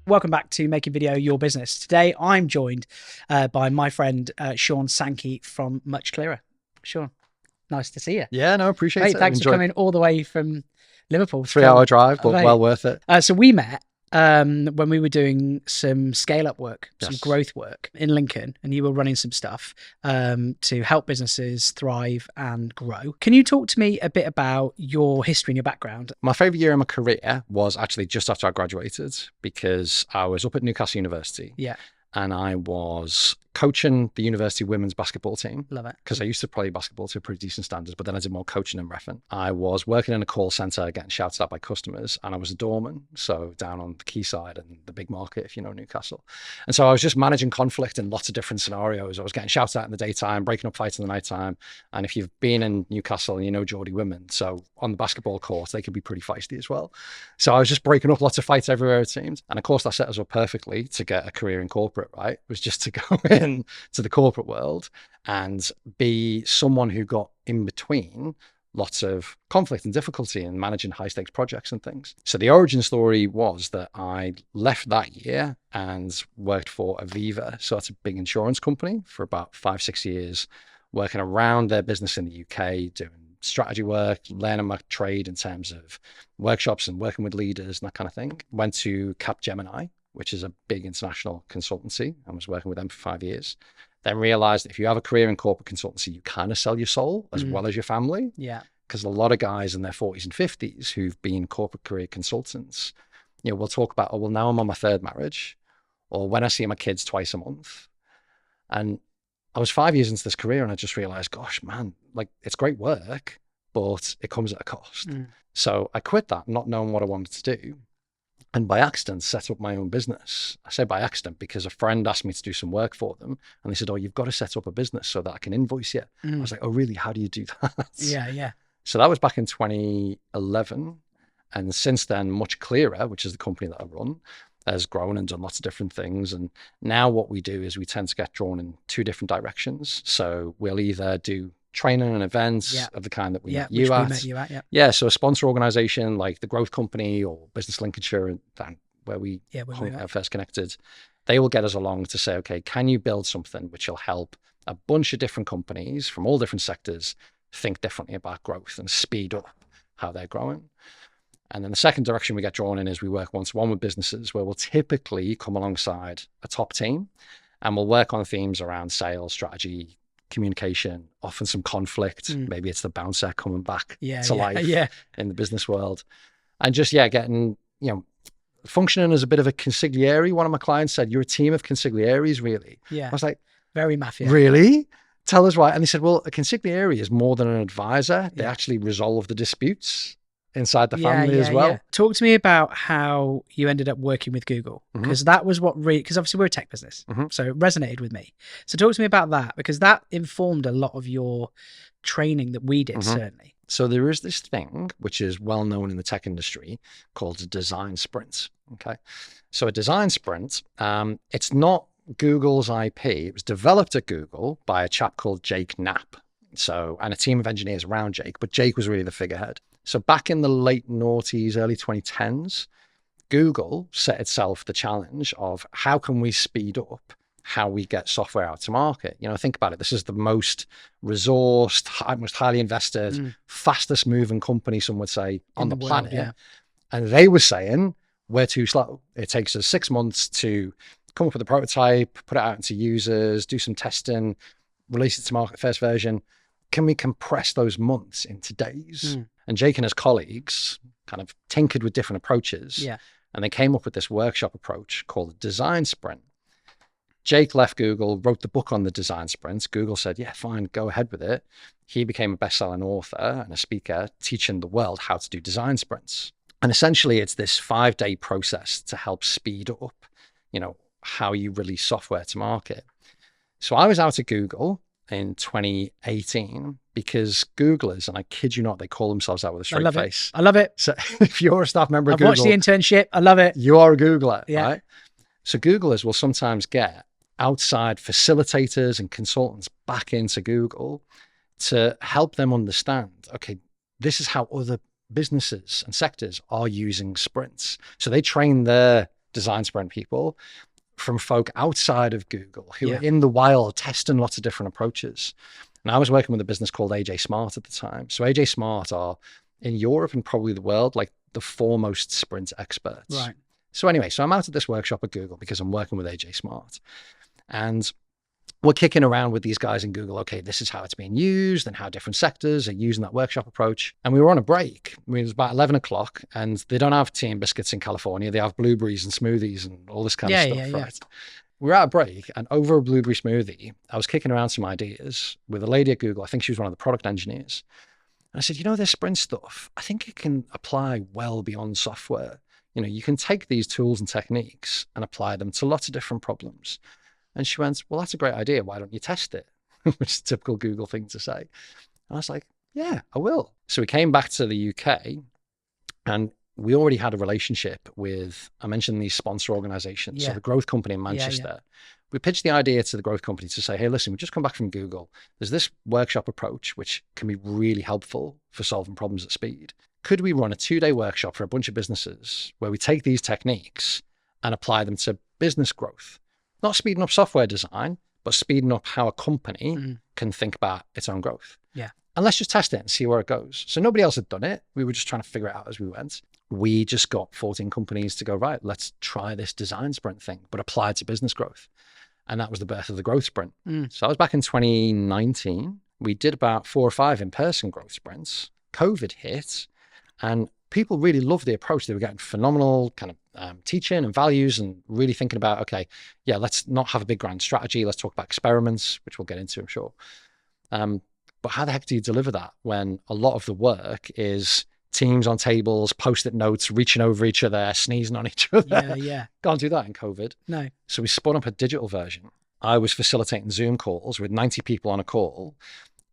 Welcome back to Making Video Your Business. Today, I'm joined by my friend, Sankey from MuchClearer. Sean, nice to see you. Yeah, no, appreciate it. Thanks for coming all the way from Liverpool. 3-hour drive, but well worth it. So we met when we were doing some scale-up work, some growth work in Lincoln, and you were running some stuff to help businesses thrive and grow. Can you talk to me a bit about your history and your background? My favourite year in my career was actually just after I graduated, because I was up at Newcastle University. Yeah. And I was coaching the university women's basketball team. Love it. Because I used to play basketball to pretty decent standards, but then I did more coaching and reffing. I was working in a call centre, getting shouted at by customers, and I was a doorman, so down on the quayside and the big market, if you know Newcastle. And so I was just managing conflict in lots of different scenarios. I was getting shouted at in the daytime, breaking up fights in the nighttime. And if you've been in Newcastle, you know Geordie women. So on the basketball court, they can be pretty feisty as well. So I was just breaking up lots of fights everywhere, it seemed. And of course, that set us up perfectly to get a career in corporate, right? It was just to go in to the corporate world and be someone who got in between lots of conflict and difficulty in managing high stakes projects and things. So the origin story was that I left that year and worked for Aviva. So that's a big insurance company for about 5-6 years, working around their business in the UK, doing strategy work, learning my trade in terms of workshops and working with leaders and that kind of thing. Went to Capgemini, which is a big international consultancy. I was working with them for 5 years. Then realized that if you have a career in corporate consultancy, you kind of sell your soul as well as your family. Yeah. Because a lot of guys in their 40s and 50s who've been corporate career consultants, you know, we'll talk about, oh, well, now I'm on my third marriage, or when I see my kids twice a month. And I was 5 years into this career and I just realized, gosh, man, like it's great work, but it comes at a cost. So I quit that, not knowing what I wanted to do. And by accident, set up my own business. I say by accident because a friend asked me to do some work for them. And they said, oh, you've got to set up a business so that I can invoice you. I was like, oh, really? How do you do that? Yeah. So that was back in 2011. And since then, MuchClearer, which is the company that I run, has grown and done lots of different things. And now what we do is we tend to get drawn in two different directions. So we'll either do training and events of the kind that we met you at. Yeah, so a sponsor organization like the Growth Company or Business Lincolnshire, where we first connected, they will get us along to say, okay, can you build something which will help a bunch of different companies from all different sectors think differently about growth and speed up how they're growing? And then the second direction we get drawn in is we work one-to-one with businesses where we'll typically come alongside a top team and we'll work on themes around sales, strategy, communication, often some conflict. Maybe it's the bouncer coming back to life in the business world. And just, getting, functioning as a bit of a consigliere. One of my clients said, you're a team of consiglieres, really? Yeah. I was like, very mafia. Really? Tell us why. And they said, well, a consigliere is more than an advisor. They actually resolve the disputes inside the family as well. Talk to me about how you ended up working with Google, because that was what because obviously we're a tech business, so it resonated with me. So talk to me about that, because that informed a lot of your training that we did, certainly. So there is this thing which is well known in the tech industry called a design sprint. Okay, so a design sprint, it's not Google's IP. It was developed at Google by a chap called Jake Knapp. So, and a team of engineers around Jake, but Jake was really the figurehead. So back in the late noughties, early 2010s, Google set itself the challenge of how can we speed up how we get software out to market? Think about it. This is the most resourced, most highly invested, fastest moving company, some would say, on the planet. Yeah. And they were saying, we're too slow. It takes us 6 months to come up with a prototype, put it out into users, do some testing, release it to market, first version. Can we compress those months into days? And Jake and his colleagues kind of tinkered with different approaches. Yeah. And they came up with this workshop approach called a design sprint. Jake left Google, wrote the book on the design sprints. Google said, yeah, fine, go ahead with it. He became a best-selling author and a speaker teaching the world how to do design sprints. And essentially it's this 5-day process to help speed up, how you release software to market. So I was out at Google in 2018 because Googlers, and I kid you not, they call themselves out with a straight face. I love it. So if you're a staff member of Google, I've watched the internship. I love it. You are a Googler, right? So Googlers will sometimes get outside facilitators and consultants back into Google to help them understand, okay, this is how other businesses and sectors are using sprints. So they train their design sprint people from folk outside of Google who are in the wild testing lots of different approaches. And I was working with a business called AJ Smart at the time. So AJ Smart are in Europe and probably the world, like the foremost sprint experts. Right. So anyway, so I'm out at this workshop at Google because I'm working with AJ Smart. And we're kicking around with these guys in Google. Okay, this is how it's being used and how different sectors are using that workshop approach. And we were on a break. I mean, it was about 11 o'clock and they don't have tea and biscuits in California. They have blueberries and smoothies and all this kind of stuff, right? We're at a break and over a blueberry smoothie, I was kicking around some ideas with a lady at Google. I think she was one of the product engineers. And I said, you know, this sprint stuff, I think it can apply well beyond software. You know, you can take these tools and techniques and apply them to lots of different problems. And she went, well, that's a great idea. Why don't you test it? Which is a typical Google thing to say. And I was like, yeah, I will. So we came back to the UK and we already had a relationship with, I mentioned these sponsor organizations. So the growth company in Manchester, we pitched the idea to the growth company to say, hey, listen, we just come back from Google. There's this workshop approach, which can be really helpful for solving problems at speed. Could we run a 2-day workshop for a bunch of businesses where we take these techniques and apply them to business growth? Not speeding up software design, but speeding up how a company can think about its own growth. Yeah. And let's just test it and see where it goes. So nobody else had done it. We were just trying to figure it out as we went. We just got 14 companies to go, right, let's try this design sprint thing, but apply it to business growth. And that was the birth of the growth sprint. So I was back in 2019. We did about 4 or 5 in-person growth sprints. COVID hit and people really loved the approach. They were getting phenomenal kind of teaching and values and really thinking about, okay, yeah, let's not have a big grand strategy. Let's talk about experiments, which we'll get into, I'm sure. But how the heck do you deliver that when a lot of the work is teams on tables, post-it notes, reaching over each other, sneezing on each other? Can't do that in COVID. No. So we spun up a digital version. I was facilitating Zoom calls with 90 people on a call,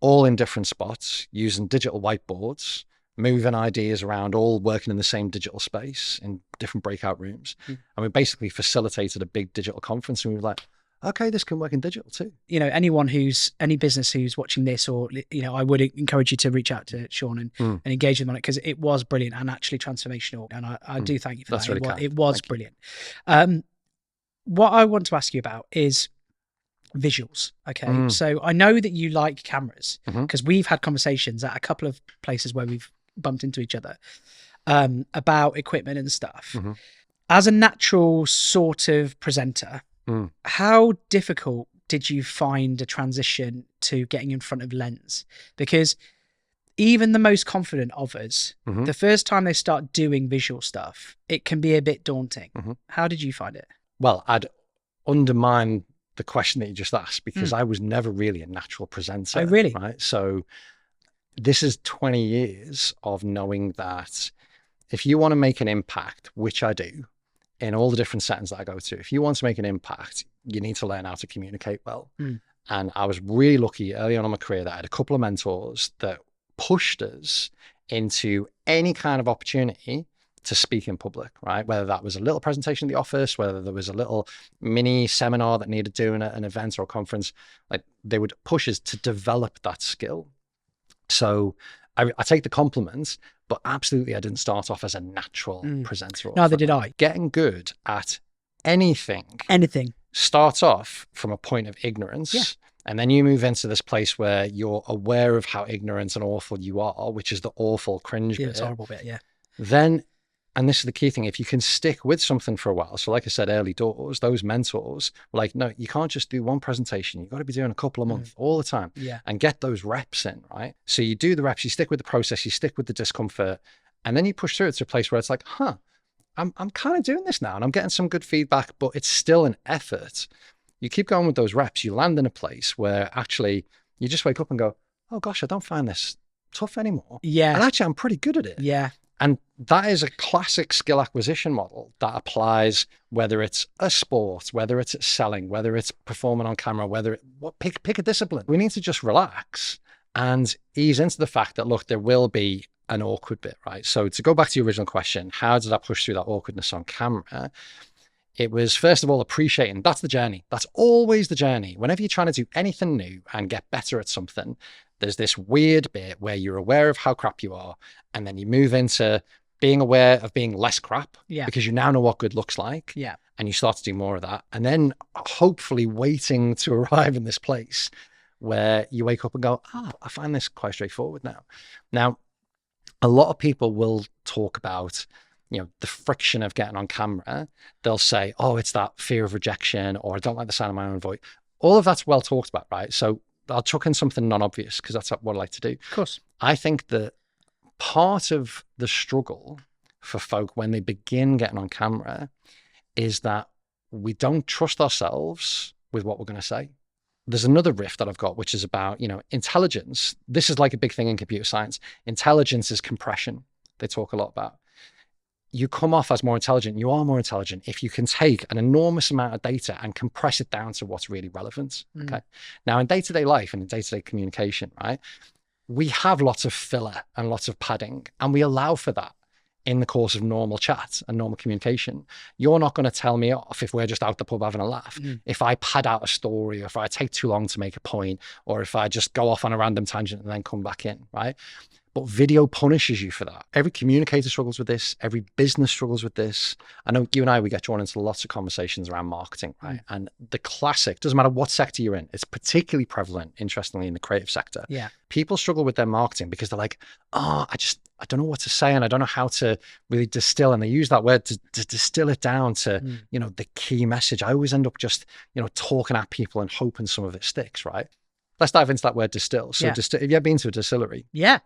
all in different spots, using digital whiteboards, moving ideas around, all working in the same digital space in different breakout rooms. And we basically facilitated a big digital conference and we were like, okay, this can work in digital too. You know, any business who's watching this, or, you know, I would encourage you to reach out to Sean and engage him on it, because it was brilliant and actually transformational. And I do thank you for That's that. Really it was brilliant. What I want to ask you about is visuals. Okay. So I know that you like cameras because we've had conversations at a couple of places where we've bumped into each other about equipment and stuff. As a natural sort of presenter, how difficult did you find a transition to getting in front of lens? Because even the most confident of us, the first time they start doing visual stuff, it can be a bit daunting. How did you find it? Well, I'd undermine the question that you just asked, because I was never really a natural presenter. Oh, really? Right. So this is 20 years of knowing that if you want to make an impact, which I do in all the different settings that I go to, if you want to make an impact, you need to learn how to communicate well. And I was really lucky early on in my career that I had a couple of mentors that pushed us into any kind of opportunity to speak in public, right? Whether that was a little presentation in the office, whether there was a little mini seminar that needed doing at an event or a conference, like they would push us to develop that skill. So I take the compliments, but absolutely I didn't start off as a natural presenter. Neither did I. Getting good at anything starts off from a point of ignorance. And then you move into this place where you're aware of how ignorant and awful you are, which is the awful cringe bit. It's a horrible bit, Then, and this is the key thing, if you can stick with something for a while. So like I said, early doors, those mentors were like, no, you can't just do one presentation. You've got to be doing a couple a month all the time and get those reps in, right? So you do the reps, you stick with the process, you stick with the discomfort, and then you push through it to a place where it's like, I'm kind of doing this now and I'm getting some good feedback, but it's still an effort. You keep going with those reps, you land in a place where actually you just wake up and go, oh gosh, I don't find this tough anymore. And actually I'm pretty good at it. And that is a classic skill acquisition model that applies whether it's a sport, whether it's selling, whether it's performing on camera, pick a discipline. We need to just relax and ease into the fact that, look, there will be an awkward bit, right? So to go back to your original question, how did I push through that awkwardness on camera? It was, first of all, appreciating. That's the journey. That's always the journey. Whenever you're trying to do anything new and get better at something, there's this weird bit where you're aware of how crap you are, and then you move into being aware of being less crap because you now know what good looks like. and you start to do more of that. And then hopefully waiting to arrive in this place where you wake up and go, I find this quite straightforward now. Now, a lot of people will talk about, the friction of getting on camera. They'll say, oh, it's that fear of rejection, or I don't like the sound of my own voice. All of that's well talked about, right? So I'll chuck in something non-obvious because that's what I like to do. Of course. I think that part of the struggle for folk when they begin getting on camera is that we don't trust ourselves with what we're going to say. There's another riff that I've got, which is about, intelligence. This is like a big thing in computer science. Intelligence is compression. They talk a lot about. You come off as more intelligent. You are more intelligent if you can take an enormous amount of data and compress it down to what's really relevant. Okay. Now, in day-to-day life and in day-to-day communication, right, we have lots of filler and lots of padding, and we allow for that in the course of normal chat and normal communication. You're not going to tell me off if we're just out the pub having a laugh. If I pad out a story, or if I take too long to make a point, or if I just go off on a random tangent and then come back in, right? But video punishes you for that. Every communicator struggles with this. Every business struggles with this. I know you and I, we get drawn into lots of conversations around marketing, right? And the classic, doesn't matter what sector you're in, it's particularly prevalent, interestingly, in the creative sector. Yeah. People struggle with their marketing because they're like, I don't know what to say, and I don't know how to really distill. And they use that word to distill it down to, the key message. I always end up just, talking at people and hoping some of it sticks, right? Let's dive into that word distill. So have you ever been to a distillery? Yeah.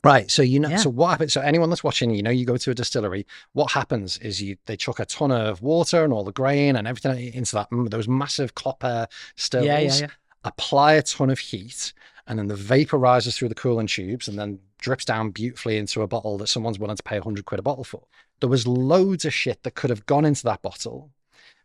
Right. So, so what happens? So anyone that's watching, you go to a distillery, what happens is they chuck a ton of water and all the grain and everything into those massive copper stills, apply a ton of heat, and then the vapor rises through the cooling tubes and then drips down beautifully into a bottle that someone's willing to pay £100 a bottle for. There was loads of shit that could have gone into that bottle,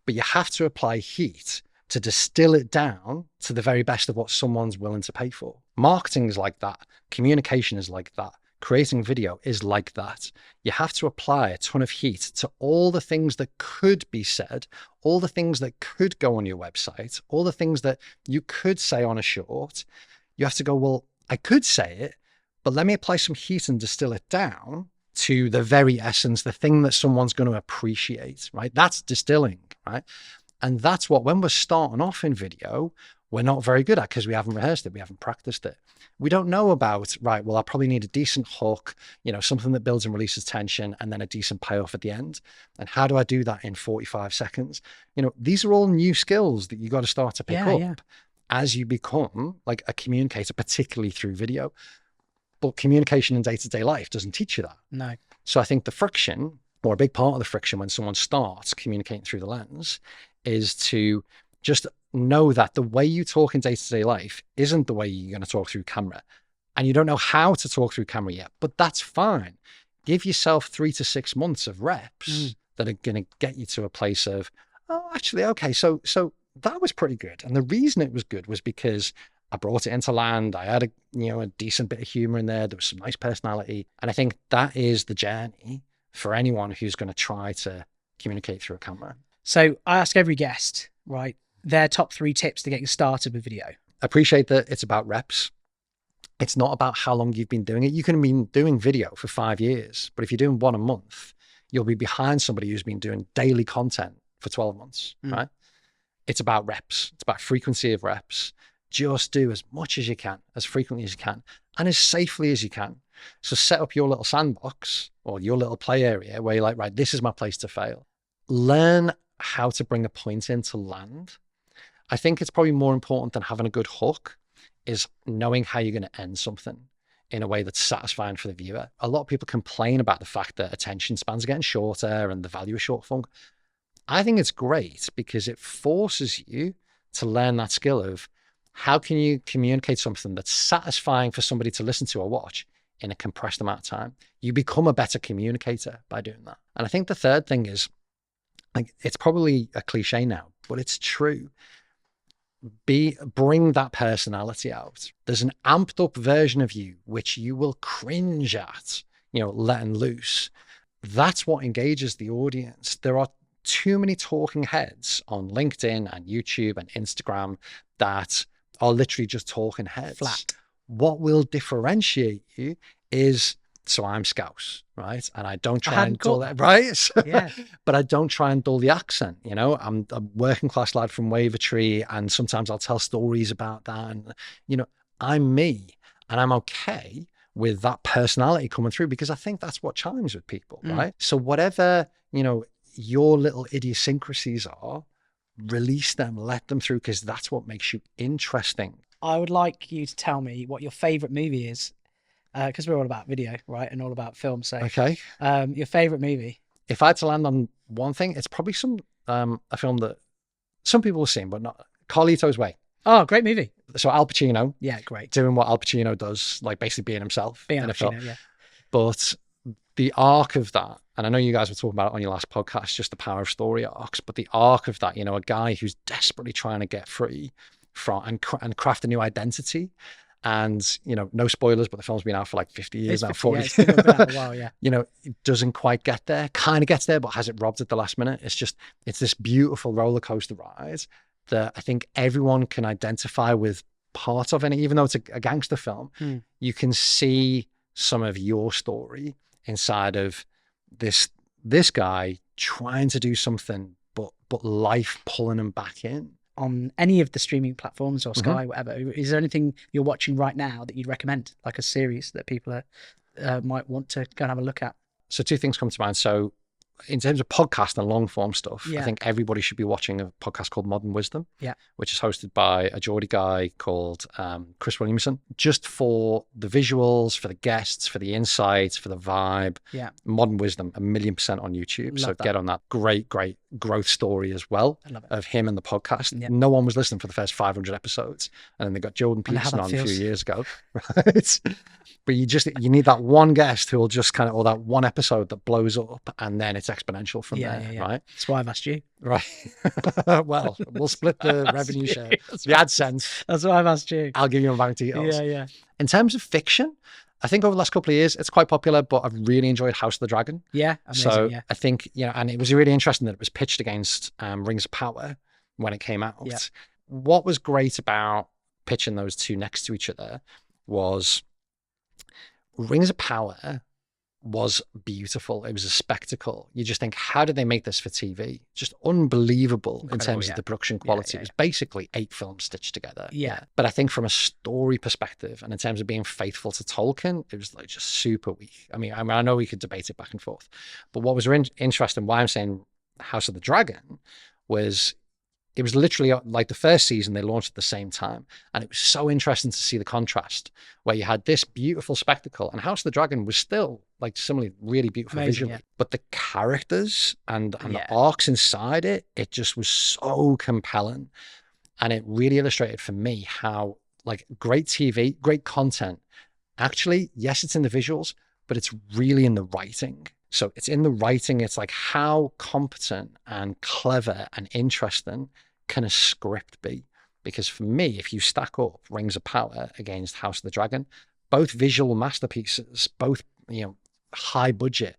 but you have to apply heat to distill it down to the very best of what someone's willing to pay for. Marketing is like that. Communication is like that. Creating video is like that. You have to apply a ton of heat to all the things that could be said, all the things that could go on your website, all the things that you could say on a short. You have to go, well, I could say it, but let me apply some heat and distill it down to the very essence, the thing that someone's going to appreciate, right? That's distilling, right? And that's what, when we're starting off in video, we're not very good at because we haven't rehearsed it. We haven't practiced it. We don't know about, right, well, I probably need a decent hook, something that builds and releases tension, and then a decent payoff at the end. And how do I do that in 45 seconds? These are all new skills that you got to start to pick up as you become like a communicator, particularly through video. But communication in day-to-day life doesn't teach you that. No. So I think the friction, or a big part of the friction when someone starts communicating through the lens, is to just know that the way you talk in day-to-day life isn't the way you're going to talk through camera. And you don't know how to talk through camera yet, but that's fine. Give yourself 3 to 6 months of reps that are going to get you to a place of, actually, okay, so that was pretty good. And the reason it was good was because I brought it into land. I had a decent bit of humor in there. There was some nice personality. And I think that is the journey for anyone who's going to try to communicate through a camera. So I ask every guest, right, their top 3 tips to getting started with video. Appreciate that it's about reps. It's not about how long you've been doing it. You can have been doing video for 5 years, but if you're doing one a month, you'll be behind somebody who's been doing daily content for 12 months, right? It's about reps. It's about frequency of reps. Just do as much as you can, as frequently as you can, and as safely as you can. So set up your little sandbox or your little play area where you're like, right, this is my place to fail. Learn how to bring a point in to land. I think it's probably more important than having a good hook is knowing how you're going to end something in a way that's satisfying for the viewer. A lot of people complain about the fact that attention spans are getting shorter and the value of short form. I think it's great because it forces you to learn that skill of how can you communicate something that's satisfying for somebody to listen to or watch in a compressed amount of time. You become a better communicator by doing that. And I think the third thing is, like, it's probably a cliche now, but it's true. Bring that personality out. There's an amped up version of you which you will cringe at, letting loose. That's what engages the audience. There are too many talking heads on LinkedIn and YouTube and Instagram that are literally just talking heads. Flat. What will differentiate you is So I'm Scouse, right? And I don't try hadn't and dull caught that, right? Yeah. But I don't try and dull the accent, you know? I'm a working class lad from Wavertree, and sometimes I'll tell stories about that. And, you know, I'm me, and I'm okay with that personality coming through, because I think that's what chimes with people, right? So whatever, you know, your little idiosyncrasies are, release them, let them through, because that's what makes you interesting. I would like you to tell me what your favorite movie is, because we're all about video, right, and all about film. So, Okay. Your favorite movie? If I had to land on one thing, it's probably a film that some people have seen, but not Carlito's Way. Oh, great movie. So Al Pacino, Yeah, great. doing what Al Pacino does, like basically being himself Being in Al a film. Pacino, yeah. But the arc of that, and I know you guys were talking about it on your last podcast, just the power of story arcs, but the arc of that, you know, a guy who's desperately trying to get free from and craft a new identity. And, you know, no spoilers, but the film's been out for like 50 years now, 40. Yeah, it's been out a while, yeah. You know, it doesn't quite get there, kind of gets there, but has it robbed at the last minute. It's this beautiful roller coaster ride that I think everyone can identify with part of. And even though it's a gangster film, you can see some of your story inside of this guy trying to do something, but life pulling him back in. On any of the streaming platforms or Sky, whatever, is there anything you're watching right now that you'd recommend, like a series that people might want to go and have a look at? So two things come to mind. So in terms of podcast and long form stuff, Yeah. I think everybody should be watching a podcast called Modern Wisdom, Yeah. which is hosted by a Geordie guy called Chris Williamson, just for the visuals, for the guests, for the insights, for the vibe. Yeah. Modern Wisdom, 1,000,000% on YouTube. Love So that. get on that. Great growth story as well I love it. of him and the podcast. Yeah. No one was listening for the first 500 episodes. And then they got Jordan I know how Peterson that on a few feels. years ago. Right? But you need that one guest who will just kind of, or that one episode that blows up, and then it's exponential from there, right? That's why I've asked you. Right. Well, we'll split the revenue share. The AdSense. That's why I've asked you. I'll give you my bank details. Yeah. In terms of fiction, I think over the last couple of years, it's quite popular, but I've really enjoyed House of the Dragon. Yeah, amazing, So yeah. I think, you know, and it was really interesting that it was pitched against Rings of Power when it came out. Yeah. What was great about pitching those two next to each other was Rings of Power was beautiful. It was a spectacle. You just think, how did they make this for TV? Just unbelievable in terms of the production quality. It was basically 8 films stitched together. Yeah. But I think from a story perspective and in terms of being faithful to Tolkien, it was like just super weak. I mean, I know we could debate it back and forth, but what was interesting, why I'm saying House of the Dragon, was it was literally like the first season they launched at the same time. And it was so interesting to see the contrast where you had this beautiful spectacle and House of the Dragon was still like similarly really beautiful visually, but the characters and the arcs inside it just was so compelling. And it really illustrated for me how like great TV, great content, actually, yes, it's in the visuals, but it's really in the writing. So it's in the writing. It's like how competent and clever and interesting can a script be? Because for me, if you stack up Rings of Power against House of the Dragon, both visual masterpieces, both, you know, high budget,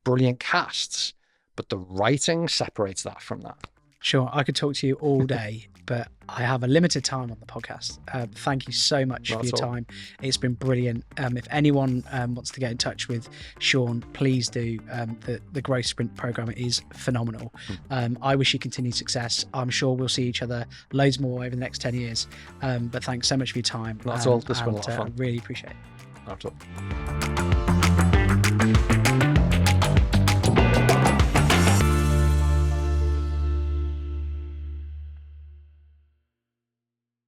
brilliant casts, but the writing separates that from that. Sure, I could talk to you all day, but I have a limited time on the podcast. Thank you so much for your time. It's been brilliant. If anyone wants to get in touch with Sean, please do. The Growth Sprint program is phenomenal. I wish you continued success. I'm sure we'll see each other loads more over the next 10 years. But thanks so much for your time. That's all. This has been a lot of fun. I really appreciate it. That's all.